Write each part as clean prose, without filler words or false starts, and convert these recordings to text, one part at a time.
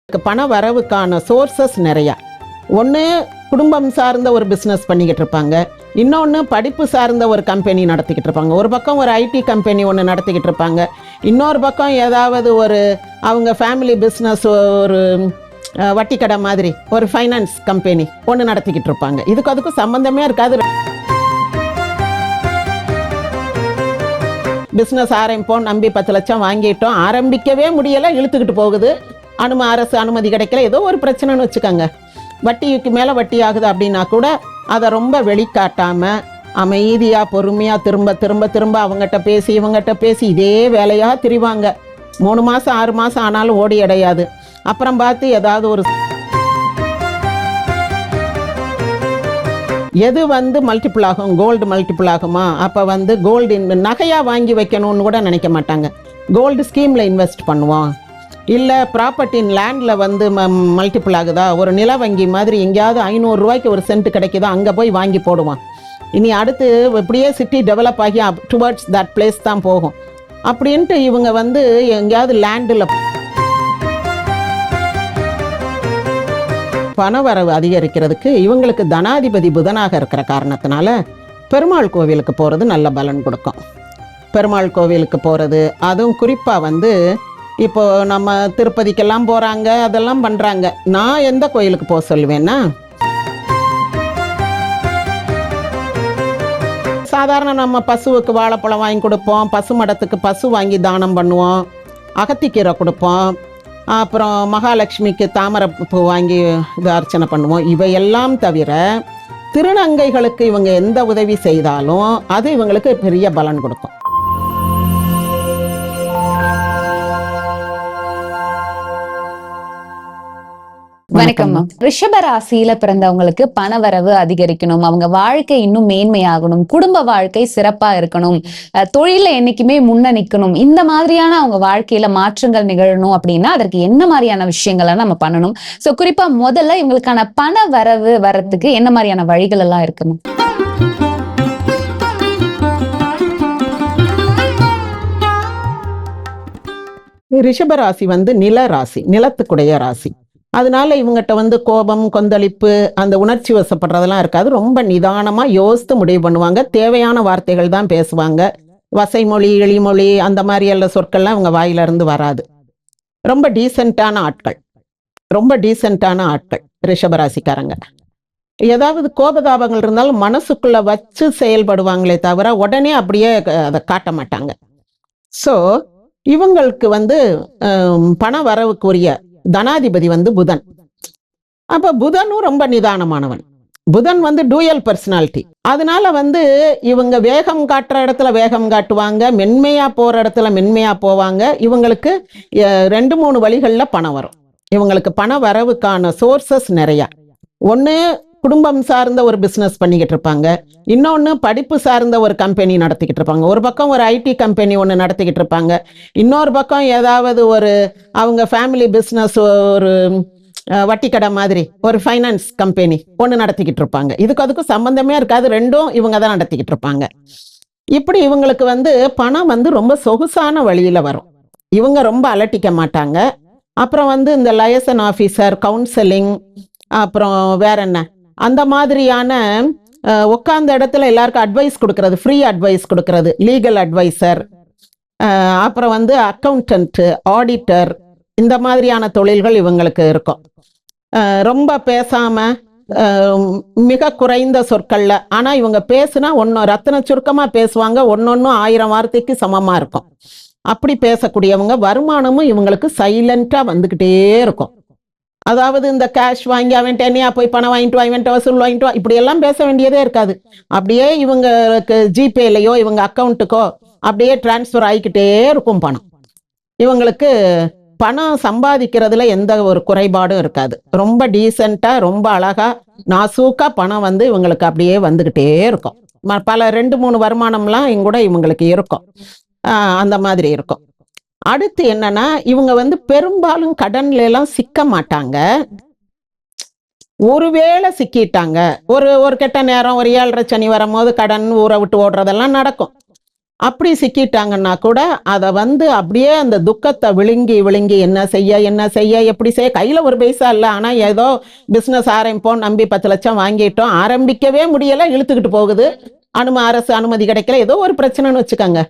பண வரவுக்கான சோர்சஸ் நிறையா. ஒன்று குடும்பம் சார்ந்த ஒரு பிஸ்னஸ் பண்ணிக்கிட்டு இருப்பாங்க, இன்னொன்று படிப்பு சார்ந்த ஒரு கம்பெனி நடத்திக்கிட்டு இருப்பாங்க. ஒரு பக்கம் ஒரு ஐடி கம்பெனி ஒன்று நடத்திக்கிட்டு இருப்பாங்க, இன்னொரு பக்கம் ஏதாவது ஒரு அவங்க ஃபேமிலி பிஸ்னஸ், ஒரு வட்டி கடை மாதிரி ஒரு ஃபைனான்ஸ் கம்பெனி ஒன்று நடத்திக்கிட்டு இருப்பாங்க. இதுக்கு அதுக்கும் சம்மந்தமே இருக்காது. பிஸ்னஸ் ஆரம்பிப்போம் நம்பி 10 லட்சம் வாங்கிட்டோம், ஆரம்பிக்கவே முடியலை, இழுத்துக்கிட்டு போகுது, அரசு அனுமதி கிடைக்கல, ஏதோ ஒரு பிரச்சனைன்னு வச்சுக்கோங்க. வட்டிக்கு மேலே வட்டி ஆகுது அப்படின்னா கூட அதை ரொம்ப வெளிக்காட்டாமல் அமைதியாக பொறுமையாக திரும்ப திரும்ப திரும்ப அவங்ககிட்ட பேசி இவங்ககிட்ட பேசி இதே வேலையாக திரிவாங்க. 3 மாதம் 6 மாதம் ஆனாலும் ஓடி அடையாது. அப்புறம் பார்த்து ஏதாவது ஒரு எது மல்டிபிள் ஆகும், கோல்டு மல்டிபிள் ஆகுமா, அப்போ கோல்டு நகையாக வாங்கி வைக்கணும்னு கூட நினைக்க மாட்டாங்க. கோல்டு ஸ்கீமில் இன்வெஸ்ட் பண்ணுவோம், இல்லை ப்ராப்பர்ட்டி லேண்டில் மல்டிபிள் ஆகுதா, ஒரு நில வங்கி மாதிரி எங்கேயாவது 500 ரூபாய்க்கு ஒரு சென்ட் கிடைக்குதோ அங்கே போய் வாங்கி போடுவான். இனி அடுத்து இப்படியே சிட்டி டெவலப் ஆகி டுவர்ட்ஸ் தட் பிளேஸ் தான் போகும் அப்படின்ட்டு இவங்க எங்கேயாவது லேண்டில் பணவரவு அதிகரிக்கிறதுக்கு இவங்களுக்கு தனாதிபதி புதனாக இருக்கிற காரணத்தினால பெருமாள் கோவிலுக்கு போகிறது நல்ல பலன் கொடுக்கும். பெருமாள் கோவிலுக்கு போகிறது, அதுவும் குறிப்பாக இப்போ நம்ம திருப்பதிக்கெல்லாம் போகிறாங்க, அதெல்லாம் பண்ணுறாங்க. நான் எந்த கோயிலுக்கு போக சொல்லுவேன்னா, சாதாரண நம்ம பசுவுக்கு வாழைப்பழம் வாங்கி கொடுப்போம், பசு மடத்துக்கு பசு வாங்கி தானம் பண்ணுவோம், அகத்திக்கீரை கொடுப்போம், அப்புறம் மகாலட்சுமிக்கு தாமரை பூ வாங்கி இது அர்ச்சனை பண்ணுவோம். இவையெல்லாம் தவிர திருநங்கைகளுக்கு இவங்க எந்த உதவி செய்தாலும் அது இவங்களுக்கு பெரிய பலன் கொடுக்கும். வணக்கம். ரிஷப ராசியில பிறந்தவங்களுக்கு பணவரவு அதிகரிக்கணும், அவங்க வாழ்க்கை இன்னும் மேன்மையாகணும், குடும்ப வாழ்க்கை சிறப்பா இருக்கணும், தொழில என்னைக்குமே முன்ன நிக்கணும், இந்த மாதிரியான அவங்க வாழ்க்கையில மாற்றங்கள் நிகழணும் அப்படின்னா அதற்கு என்ன மாதிரியான விஷயங்களை நம்ம பண்ணணும்? சோ குறிப்பா முதல்ல இவங்களுக்கான பண வரவு வர்றதுக்கு என்ன மாதிரியான வழிகள் எல்லாம் இருக்கணும்? ரிஷப ராசி நில ராசி, நிலத்துக்குடைய ராசி. அதனால இவங்ககிட்ட கோபம், கொந்தளிப்பு, அந்த உணர்ச்சி வசப்படுறதெல்லாம் இருக்காது. ரொம்ப நிதானமாக யோசித்து முடிவு பண்ணுவாங்க. தேவையான வார்த்தைகள் தான் பேசுவாங்க. வசைமொழி, எளிமொழி அந்த மாதிரி எல்லா சொற்கள்லாம் இவங்க வாயிலிருந்து வராது. ரொம்ப டீசெண்டான ஆட்கள் ரிஷபராசிக்காரங்க. ஏதாவது கோபதாபங்கள் இருந்தாலும் மனசுக்குள்ள வச்சு செயல்படுவாங்களே தவிர உடனே அப்படியே அதை காட்ட மாட்டாங்க. ஸோ இவங்களுக்கு பண வரவுக்குரிய தனாதிபதி புதன். அப்ப புதனும் ரொம்ப நிதானமானவன். புதன் டூயல் பர்சனாலிட்டி. அதனால இவங்க வேகம் காட்டுற இடத்துல வேகம் காட்டுவாங்க, மென்மையா போற இடத்துல மென்மையா போவாங்க. இவங்களுக்கு 2-3 வழிகள்ல பணம் வரும். இவங்களுக்கு பண வரவுக்கான சோர்சஸ் நிறையா. ஒன்று குடும்பம் சார்ந்த ஒரு பிஸ்னஸ் பண்ணிக்கிட்டு இருப்பாங்க, இன்னொன்று படிப்பு சார்ந்த ஒரு கம்பெனி நடத்திக்கிட்டு இருப்பாங்க. ஒரு பக்கம் ஒரு ஐடி கம்பெனி ஒன்று நடத்திக்கிட்டு இருப்பாங்க, இன்னொரு பக்கம் ஏதாவது ஒரு அவங்க ஃபேமிலி பிஸ்னஸ், ஒரு வட்டி கடை மாதிரி ஒரு ஃபைனான்ஸ் கம்பெனி ஒன்று நடத்திக்கிட்டு இருப்பாங்க. இதுக்கு அதுக்கும் சம்மந்தமே இருக்காது, ரெண்டும் இவங்க தான் நடத்திக்கிட்டு இருப்பாங்க. இப்படி இவங்களுக்கு பணம் ரொம்ப சொகுசான வழியில் வரும். இவங்க ரொம்ப அலட்டிக்க மாட்டாங்க. அப்புறம் இந்த லயசன் ஆஃபீஸர், கவுன்சிலிங், அப்புறம் வேற என்ன அந்த மாதிரியான உட்கார்ந்த இடத்துல எல்லாருக்கும் அட்வைஸ் கொடுக்கறது, ஃப்ரீ அட்வைஸ் கொடுக்கறது, லீகல் அட்வைசர், அப்புறம் அக்கௌண்டன்ட், ஆடிட்டர், இந்த மாதிரியான தொழில்கள் இவங்களுக்கு இருக்கும். ரொம்ப பேசாம மிக குறைந்த சொற்கள்ல, ஆனா இவங்க பேசுனா ரத்தின சுருக்கமா பேசுவாங்க, ஒன்னொன்னும் 1000 வார்த்தைக்கு சமமா இருக்கும். அப்படி பேசக்கூடியவங்க. வருமானமும் இவங்களுக்கு சைலண்டா வந்துகிட்டே இருக்கும். அதாவது இந்த கேஷ் வாங்கி அவன் டென்னியா போய் பணம் வாங்கிட்டு வா, இவன் வசூல் வாங்கிட்டு வா, இப்படி எல்லாம் பேச வேண்டியதே இருக்காது. அப்படியே இவங்களுக்கு ஜிபேலையோ இவங்க அக்கௌண்ட்டுக்கோ அப்படியே டிரான்ஸ்ஃபர் ஆகிக்கிட்டே இருக்கும் பணம். இவங்களுக்கு பணம் சம்பாதிக்கிறதுல எந்த ஒரு குறைபாடும் இருக்காது. ரொம்ப டீசெண்டா, ரொம்ப அழகா, நாசூக்கா பணம் இவங்களுக்கு அப்படியே வந்துகிட்டே இருக்கும். பல 2-3 வருமானம்லாம் கூட இவங்களுக்கு இருக்கும். அந்த மாதிரி இருக்கும். அடுத்து என்னன்னா, இவங்க பெரும்பாலும் கடன்ல எல்லாம் சிக்க மாட்டாங்க. ஒருவேளை சிக்கிட்டாங்க, ஒரு கெட்ட நேரம், ஒரு 7.5 சனி வரும்போது கடன் ஊரை விட்டு ஓடுறதெல்லாம் நடக்கும். அப்படி சிக்கிட்டாங்கன்னா கூட அதை வந்து அப்படியே அந்த துக்கத்தை விழுங்கி விழுங்கி என்ன செய்ய எப்படி செய்ய, கையில் ஒரு பைசா இல்லை, ஆனால் ஏதோ பிஸ்னஸ் ஆரம்பிப்போம் நம்பி 10 லட்சம் வாங்கிட்டோம், ஆரம்பிக்கவே முடியலை, இழுத்துக்கிட்டு போகுது, அரசு அனுமதி கிடைக்கல, ஏதோ ஒரு பிரச்சனைன்னு வச்சுக்கோங்க,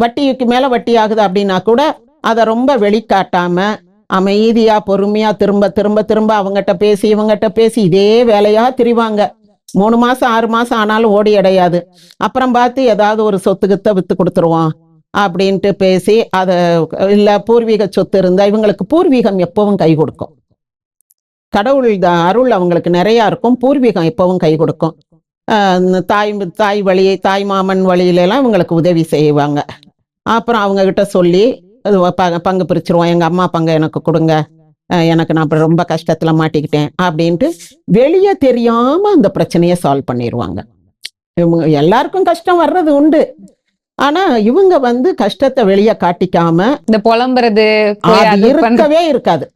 வட்டிக்கு மேலே வட்டி ஆகுது அப்படின்னா கூட அதை ரொம்ப வெளிக்காட்டாம அமைதியா பொறுமையா திரும்ப திரும்ப திரும்ப அவங்ககிட்ட பேசி இவங்ககிட்ட பேசி இதே வேலையா திரிவாங்க. 3 மாசம் 6 மாசம் ஆனாலும் ஓடி அடையாது. அப்புறம் பார்த்து ஏதாவது ஒரு சொத்துக்கிட்ட வித்து கொடுத்துருவோம் அப்படின்ட்டு பேசி அதை இல்லை பூர்வீக சொத்து இருந்தா இவங்களுக்கு பூர்வீகம் எப்பவும் கை கொடுக்கும். கடவுள் அருள் அவங்களுக்கு நிறைய இருக்கும், பூர்வீகம் எப்பவும் கை கொடுக்கும். தாய் வழி தாய் மாமன் வழியிலெல்லாம் இவங்களுக்கு உதவி செய்வாங்க. அப்புறம் அவங்க கிட்ட சொல்லி பங்கு பிரிச்சிருவோம், எங்க அம்மா பங்கு எனக்கு கொடுங்க, எனக்கு நான் இப்ப ரொம்ப கஷ்டத்துல மாட்டிக்கிட்டேன் அப்படின்ட்டு வெளியே தெரியாம அந்த பிரச்சனையை சால்வ் பண்ணிடுவாங்க. இவங்க எல்லாருக்கும் கஷ்டம் வர்றது உண்டு, ஆனா இவங்க வந்து கஷ்டத்தை வெளியே காட்டிக்காம இந்த புலம்புறது இருக்கவே இருக்காது.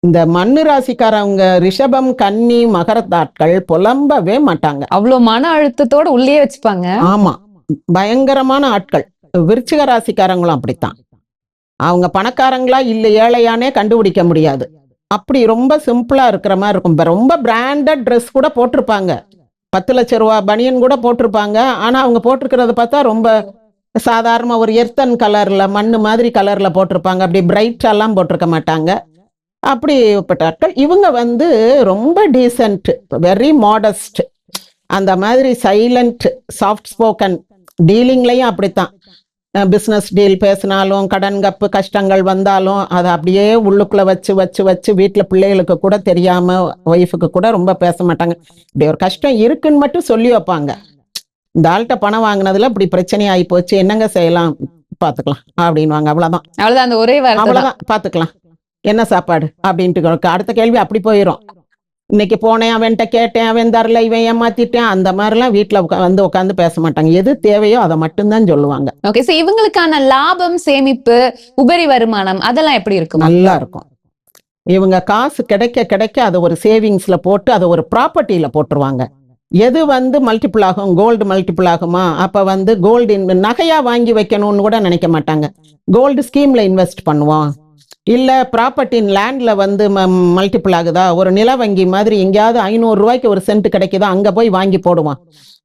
இந்த மண்ணு ராசிக்காரவங்க ரிஷபம் கன்னி மகரத்தாட்கள் புலம்பவே மாட்டாங்க, அவ்வளவு மன அழுத்தத்தோட உள்ளே வச்சுப்பாங்க. ஆமா, பயங்கரமான ஆட்கள். விருச்சிக ராசிக்காரங்களும் அப்படித்தான், அவங்க பணக்காரங்களா இல்ல ஏழையானே கண்டுபிடிக்க முடியாது, அப்படி ரொம்ப சிம்பிளா இருக்கிற மாதிரி இருக்கும். ரொம்ப பிராண்டட் ட்ரெஸ் கூட போட்டிருப்பாங்க, 10 லட்சம் ரூபா பனியன் கூட போட்டிருப்பாங்க, ஆனா அவங்க போட்டிருக்கிறத பார்த்தா ரொம்ப சாதாரண ஒரு எர்த்தன் கலர்ல மண்ணு மாதிரி கலர்ல போட்டிருப்பாங்க, அப்படி பிரைட்டாலாம் போட்டிருக்க மாட்டாங்க. அப்படிப்பட்ட ஆட்கள் இவங்க வந்து ரொம்ப டீசென்ட், வெரி மாடஸ்ட், அந்த மாதிரி சைலண்ட் சாஃப்ட் ஸ்போக்கன். டீலிங்லையும் அப்படித்தான், பிஸ்னஸ் டீல் பேசினாலும் கடன் கப்பு கஷ்டங்கள் வந்தாலும் அதை அப்படியே உள்ளுக்குள்ள வச்சு வச்சு வச்சு வீட்டில் பிள்ளைகளுக்கு கூட தெரியாம ஒய்ஃபுக்கு கூட ரொம்ப பேச மாட்டாங்க. இப்படி ஒரு கஷ்டம் இருக்குன்னு மட்டும் சொல்லி வைப்பாங்க, இந்த ஆள்கிட்ட பணம் வாங்கினதுல இப்படி பிரச்சனை ஆகி போச்சு, என்னங்க செய்யலாம், பாத்துக்கலாம் அப்படின்வாங்க. அவ்வளவுதான் அந்த ஒரே அவ்வளவுதான், பாத்துக்கலாம், என்ன சாப்பாடு அப்படின்ட்டு அடுத்த கேள்வி அப்படி போயிடும். இன்னைக்கு போனேன், அவன்கிட்ட கேட்டேன், அவன் தரல, இவன் ஏமாத்திட்டேன், அந்த மாதிரிலாம் வீட்டுல வந்து உட்காந்து பேச மாட்டாங்க, எது தேவையோ அதை மட்டும்தான் சொல்லுவாங்க. ஓகே, சோ இவங்களுக்கான லாபம், சேமிப்பு, உபரி வருமானம் அதெல்லாம் எப்படி இருக்கும்? நல்லா இருக்கும். இவங்க காசு கிடைக்க கிடைக்க அதை ஒரு சேவிங்ஸ்ல போட்டு அதை ஒரு ப்ராப்பர்ட்டியில போட்டுருவாங்க. எது வந்து மல்டிபிள் ஆகும், கோல்டு மல்டிபிள் ஆகுமா, அப்ப வந்து கோல்டு நகையா வாங்கி வைக்கணும்னு கூட நினைக்க மாட்டாங்க, கோல்டு ஸ்கீம்ல இன்வெஸ்ட் பண்ணுவோம், இல்ல ப்ராப்பர்ட்டின் லேண்ட்ல வந்து மல்டிபிள் ஆகுதா, ஒரு நில வங்கி மாதிரி எங்கேயாவது 500 ரூபாய்க்கு ஒரு சென்ட் கிடைக்குதா அங்க போய் வாங்கி போடுவான்,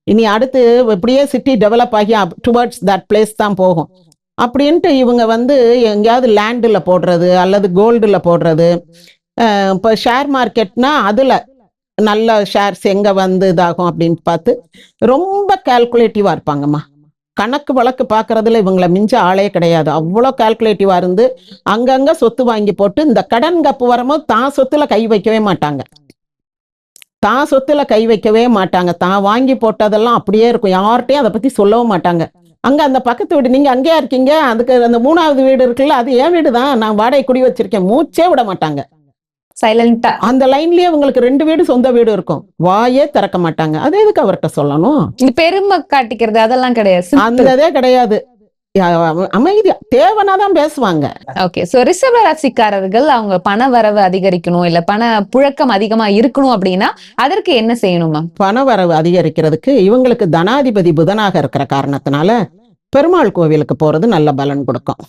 இனி அடுத்து இப்படியே சிட்டி டெவலப் ஆகி டுவர்ட்ஸ் தட் பிளேஸ் தான் போகும் அப்படின்ட்டு இவங்க வந்து எங்கேயாவது லேண்டில் போடுறது அல்லது கோல்டுல போடுறது. இப்போ ஷேர் மார்க்கெட்னா அதுல நல்ல ஷேர்ஸ் எங்க வந்து இதாகும் அப்படின்னு பார்த்து ரொம்ப கால்குலேட்டிவா இருப்பாங்கம்மா. கணக்கு வழக்கு பார்க்கறதுல இவங்களை மிஞ்ச ஆளே கிடையாது, அவ்வளோ கால்குலேட்டிவா இருந்து அங்கங்க சொத்து வாங்கி போட்டு இந்த கடன் கப்பு வரும்போது தான் சொத்துல கை வைக்கவே மாட்டாங்க, தான் வாங்கி போட்டதெல்லாம் அப்படியே இருக்கும், யார்கிட்டையும் அதை பத்தி சொல்லவும் மாட்டாங்க. அங்க அந்த பக்கத்து வீடு, நீங்க அங்கேயா இருக்கீங்க, அதுக்கு அந்த 3வது வீடு இருக்குல்ல அது என் வீடு தான், நான் வாடகை குடி வச்சிருக்கேன், மூச்சே விட மாட்டாங்க, சைலண்டா. அந்த லைன்லயே உங்களுக்கு 2 வீடு சொந்த வீடு இருக்கும், வாயே திறக்க மாட்டாங்க. அது எதுக்கு அவர்கிட்ட சொல்லணும், இந்த பெருமை காட்டிக்கிறது அதெல்லாம் கிடையாது, அந்ததே கிடையாது, அமைதியா தேவனாதான் பேசுவாங்க. ஓகே, சோ ரிஷப ராசிக்காரர்கள் அவங்க பண வரவு அதிகரிக்கணும் இல்ல பண புழக்கம் அதிகமா இருக்கணும் அப்படின்னா அதற்கு என்ன செய்யணுமா? பண வரவு அதிகரிக்கிறதுக்கு இவங்களுக்கு தனாதிபதி புதனாக இருக்கிற காரணத்தினால பெருமாள் கோவிலுக்கு போறது நல்ல பலன் கொடுக்கும்.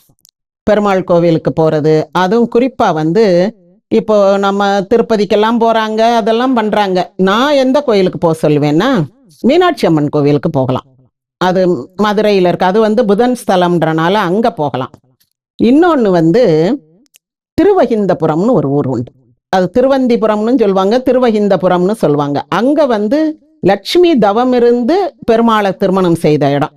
பெருமாள் கோவிலுக்கு போறது, அதுவும் குறிப்பா வந்து இப்போ நம்ம திருப்பதிக்கெல்லாம் போறாங்க, அதெல்லாம் பண்றாங்க. நான் எந்த கோயிலுக்கு போக சொல்லுவேன்னா மீனாட்சி அம்மன் கோவிலுக்கு போகலாம், அது மதுரையில இருக்கு, அது வந்து புதன் ஸ்தலம்ன்றனால அங்க போகலாம். இன்னொன்னு வந்து திருவகிந்தபுரம்னு ஒரு ஊர் உண்டு, அது திருவந்திபுரம்னு சொல்லுவாங்க, திருவகிந்தபுரம்னு சொல்லுவாங்க. அங்க வந்து லட்சுமி தவம் இருந்து பெருமாளை திருமணம் செய்த இடம்.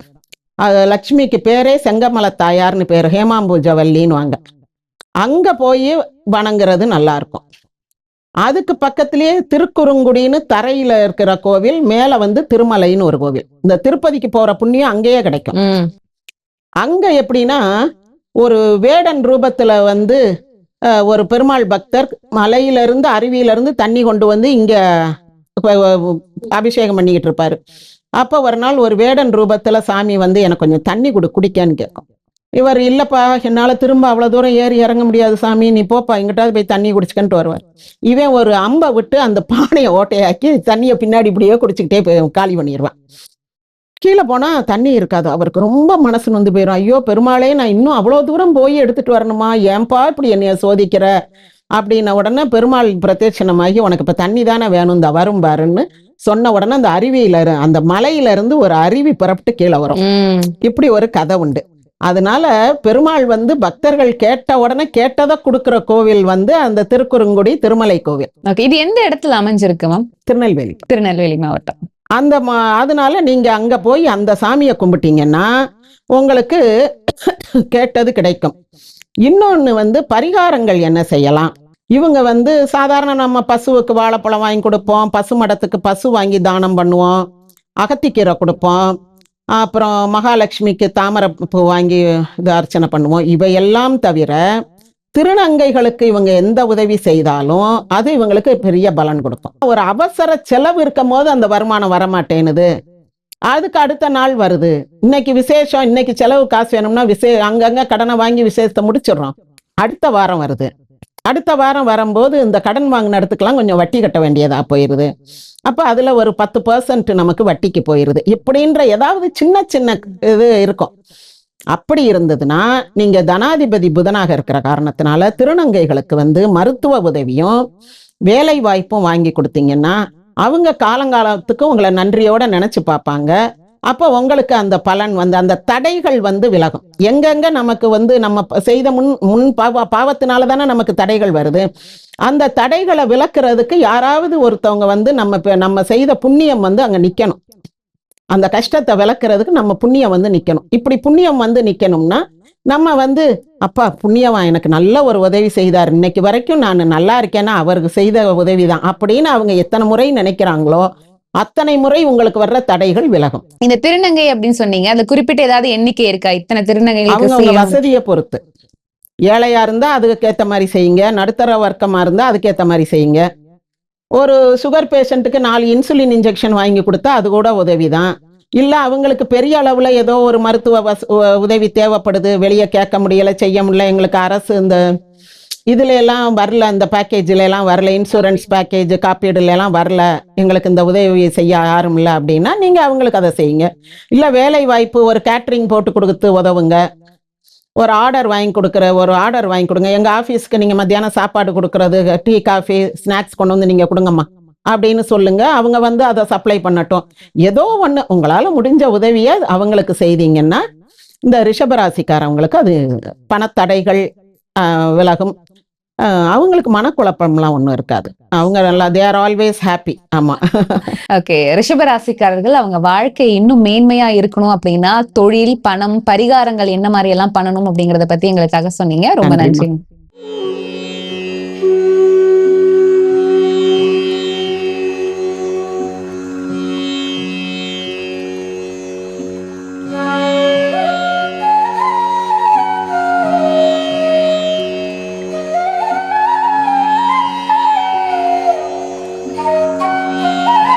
லட்சுமிக்கு பேரே செங்கமல தாயார்னு பேர், ஹேமாம்பூஜவல்லின்னு வாங்க. அங்க போய் வணங்குறது நல்லா இருக்கும். அதுக்கு பக்கத்திலேயே திருக்குறுங்குடின்னு தரையில இருக்கிற கோவில், மேல வந்து திருமலைன்னு ஒரு கோவில். இந்த திருப்பதிக்கு போற புண்ணியம் அங்கேயே கிடைக்கும். அங்க எப்படின்னா ஒரு வேடன் ரூபத்துல வந்து ஒரு பெருமாள் பக்தர் மலையிலிருந்து அருவியிலிருந்து தண்ணி கொண்டு வந்து இங்க அபிஷேகம் பண்ணிக்கிட்டு இருப்பாரு. அப்ப ஒரு நாள் ஒரு வேடன் ரூபத்துல சாமி வந்து எனக்கு கொஞ்சம் தண்ணி குடிக்கன்னு கேட்கும். இவர் இல்லப்பா என்னால திரும்ப அவ்வளவு தூரம் ஏறி இறங்க முடியாது சாமி, நீ போப்பா எங்கிட்டாவது போய் தண்ணி குடிச்சுக்கன்ட்டு வருவார். இவன் ஒரு அம்பை விட்டு அந்த பானையை ஓட்டையாக்கி தண்ணியை பின்னாடி இப்படியே குடிச்சுக்கிட்டே போய் காலி பண்ணிடுவான். கீழே போனா தண்ணி இருக்காது. அவருக்கு ரொம்ப மனசு நொந்து போயிரும். ஐயோ பெருமாளே, நான் இன்னும் அவ்வளோ தூரம் போய் எடுத்துட்டு வரணுமா? ஏன்பா இப்படி என்னைய சோதிக்கிற? அப்படின்ன உடனே பெருமாள் பிரத்யட்சணமாகி, உனக்கு இப்ப தண்ணி தானே வேணும், இந்த வரும் பாருன்னு சொன்ன உடனே அந்த அந்த மலையில இருந்து ஒரு அருவி புறப்பட்டு கீழே வரும். இப்படி ஒரு கதை உண்டு. அதனால பெருமாள் வந்து பக்தர்கள் கேட்ட உடனே கேட்டதை கொடுக்கிற கோவில் வந்து அந்த திருக்குறுங்குடி திருமலை கோவில். இது எந்த இடத்துல அமைஞ்சிருக்கு மேம்? திருநெல்வேலி. திருநெல்வேலி மாவட்டம். அதனால நீங்க அங்க போய் அந்த சாமியை கும்பிட்டீங்கன்னா உங்களுக்கு கேட்டது கிடைக்கும். இன்னொன்னு வந்து பரிகாரங்கள் என்ன செய்யலாம். இவங்க வந்து சாதாரண நம்ம பசுவுக்கு வாழைப்பழம் வாங்கி கொடுப்போம், பசு மடத்துக்கு பசு வாங்கி தானம் பண்ணுவோம், அகத்திக்கீரை கொடுப்போம், அப்புறம் மகாலட்சுமிக்கு தாமரை பூ வாங்கி இது அர்ச்சனை பண்ணுவோம். இவையெல்லாம் தவிர திருநங்கைகளுக்கு இவங்க எந்த உதவி செய்தாலும் அது இவங்களுக்கு பெரிய பலன் கொடுக்கும். ஒரு அவசர செலவு இருக்கும் போது அந்த வருமானம் வரமாட்டேனுது, அதுக்கு அடுத்த நாள் வருது. இன்னைக்கு விசேஷம், இன்னைக்கு செலவு காசு வேணும்னா அங்கங்க கடனை வாங்கி விசேஷத்தை முடிச்சிடுறோம். அடுத்த வாரம் வருது. அடுத்த வாரம் வரும்போது இந்த கடன் வாங்கின இடத்துக்கெல்லாம் கொஞ்சம் வட்டி கட்ட வேண்டியதா போயிருது. அப்ப அதுல ஒரு 10% நமக்கு வட்டிக்கு போயிருது. இப்படின்ற ஏதாவது சின்ன சின்ன இது இருக்கும். அப்படி இருந்ததுன்னா நீங்க தனாதிபதி புதனாக இருக்கிற காரணத்தினால திருநங்கைகளுக்கு வந்து மருத்துவ உதவியும் வேலை வாய்ப்பும் வாங்கி கொடுத்தீங்கன்னா அவங்க காலங்காலத்துக்கு உங்களை நன்றியோட நினைச்சு பார்ப்பாங்க. அப்போ உங்களுக்கு அந்த பலன் வந்து அந்த தடைகள் வந்து விலகும். எங்கெங்க நமக்கு வந்து நம்ம செய்த முன் பாவத்தினால தானே நமக்கு தடைகள் வருது. அந்த தடைகளை விலக்குறதுக்கு யாராவது ஒருத்தவங்க வந்து நம்ம செய்த புண்ணியம் வந்து அங்க நிக்கணும். அந்த கஷ்டத்தை விளக்குறதுக்கு நம்ம புண்ணியம் வந்து நிக்கணும். இப்படி புண்ணியம் வந்து நிக்கணும்னா நம்ம வந்து அப்பா புண்ணியவா எனக்கு நல்ல ஒரு உதவி செய்தார், இன்னைக்கு வரைக்கும் நான் நல்லா இருக்கேன்னா அவருக்கு செய்த உதவிதான் அப்படின்னு அவங்க எத்தனை முறை நினைக்கிறாங்களோ அத்தனை முறை உங்களுக்கு வர்ற தடைகள் விலகும். இந்த திருநங்கை அப்படின்னு சொன்னீங்க, அது குறிப்பிட்ட ஏதாவது எண்ணிக்கை இருக்கா? இத்தனை திருநங்கைகளுக்கு அவங்க வசதியை பொறுத்து. ஏழையா இருந்தா அதுக்கு ஏத்த மாதிரி செய்யுங்க, நடுத்தர வர்க்கமா இருந்தா அதுக்கேத்த மாதிரி செய்யுங்க. ஒரு சுகர் பேஷண்ட்டுக்கு 4 இன்சுலின் இன்ஜெக்ஷன் வாங்கி கொடுத்தா அது கூட உதவிதான். இல்ல அவங்களுக்கு பெரிய அளவுல ஏதோ ஒரு மருத்துவ உதவி தேவைப்படுது, வெளியே கேட்க முடியல, செய்ய முடியல, எங்களுக்கு அரசு இந்த இதுல எல்லாம் வரல, அந்த பேக்கேஜ்ல எல்லாம் வரல, இன்சூரன்ஸ் பேக்கேஜ் காப்பீடுல எல்லாம் வரல, எங்களுக்கு இந்த உதவி செய்ய யாரும் இல்லை அப்படின்னா நீங்க அவங்களுக்கு அதை செய்யுங்க. இல்ல வேலை வாய்ப்பு ஒரு கேட்டரிங் போட்டு கொடுத்து உதவுங்க. ஒரு ஆர்டர் வாங்கி கொடுங்க. எங்க ஆபீஸ்க்கு நீங்க மத்தியானம் சாப்பாடு கொடுக்கறது, டீ காஃபி ஸ்நாக்ஸ் கொண்டு வந்து நீங்க கொடுங்கம்மா அப்படின்னு சொல்லுங்க. அவங்க வந்து அதை சப்ளை பண்ணட்டும். ஏதோ ஒண்ணு உங்களால முடிஞ்ச உதவியை அவங்களுக்கு செய்தீங்கன்னா இந்த ரிஷபராசிக்காரவங்களுக்கு அது பணத்தடைகள் விலகும். அவங்களுக்கு மனக்குழப்பம்லாம் ஒன்றும் இருக்காது. அவங்க நல்லா தே ஆர் ஆல்வேஸ் ஹாப்பி. ஆமா. ஓகே, ரிஷபராசிக்காரர்கள் அவங்க வாழ்க்கை இன்னும் மேன்மையா இருக்கணும் அப்படின்னா தொழில், பணம், பரிகாரங்கள் என்ன மாதிரி எல்லாம் பண்ணணும் அப்படிங்கறத பத்தி எங்களுக்காக சொன்னீங்க. ரொம்ப நன்றி.